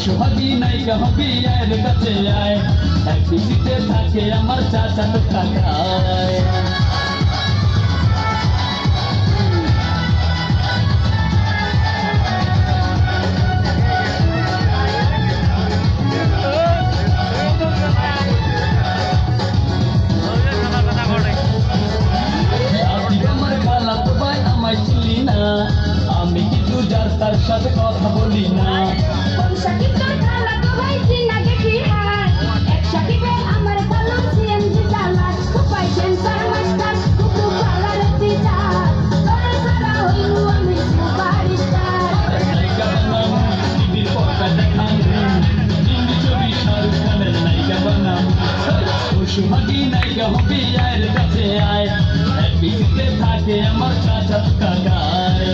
সোহাগী নায়িকা হবি এর কাছে আয়, এক পিসিতে থাকে আমার চাচা তো কাকায়। আমার খালা তো ভাই আমায় চিনি না, আমি কিন্তু যার তার সাথে কথা বলি না। সোহাগী নায়িকা হবি এর কাছে আয়, এক পিসিতে থাকে আমার চাচা তো কাকায়।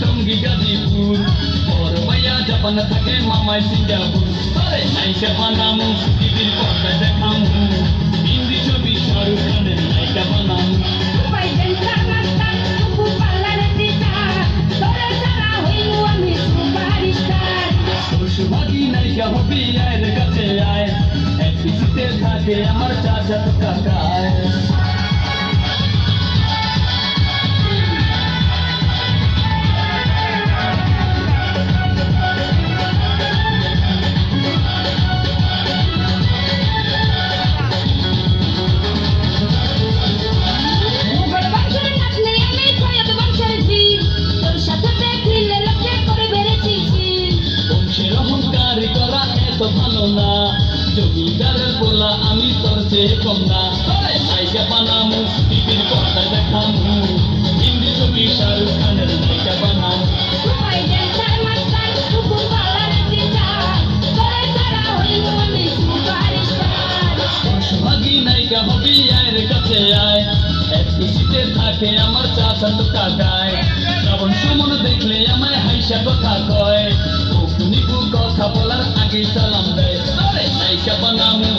টঙ্গী গাজীপুর বড় ভাইয়া জাপান থাকে মামাই সিঙ্গাপুর। আরে নায়িকা বানামু টিভির পর্দায় দেখামু, হিন্দি ছবি শাহরুখ খানের নায়িকা বানামু। সোহাগী নায়িকা হবি এর কাছে আয়, এক পিসিতে থাকে আমার চাচা তো কাকায়। ভালো না জমিদারের বলা আমি তোর চেয়ে কম না। নায়িকা বানামু টিভির পর্দায় দেখামু, হিন্দি ছবি শাহরুখ খানের নায়িকা বানামু। সোহাগী নায়িকা হবি এর কাছে আয়, এক পিসিতে থাকে আমার চাচা তো কাকায়। শ্রাবণ সুমন দেখলে আমায় হাইসা কথা কয়, কথা বলার আগে সালাম দেয়। নায়িকা বানামু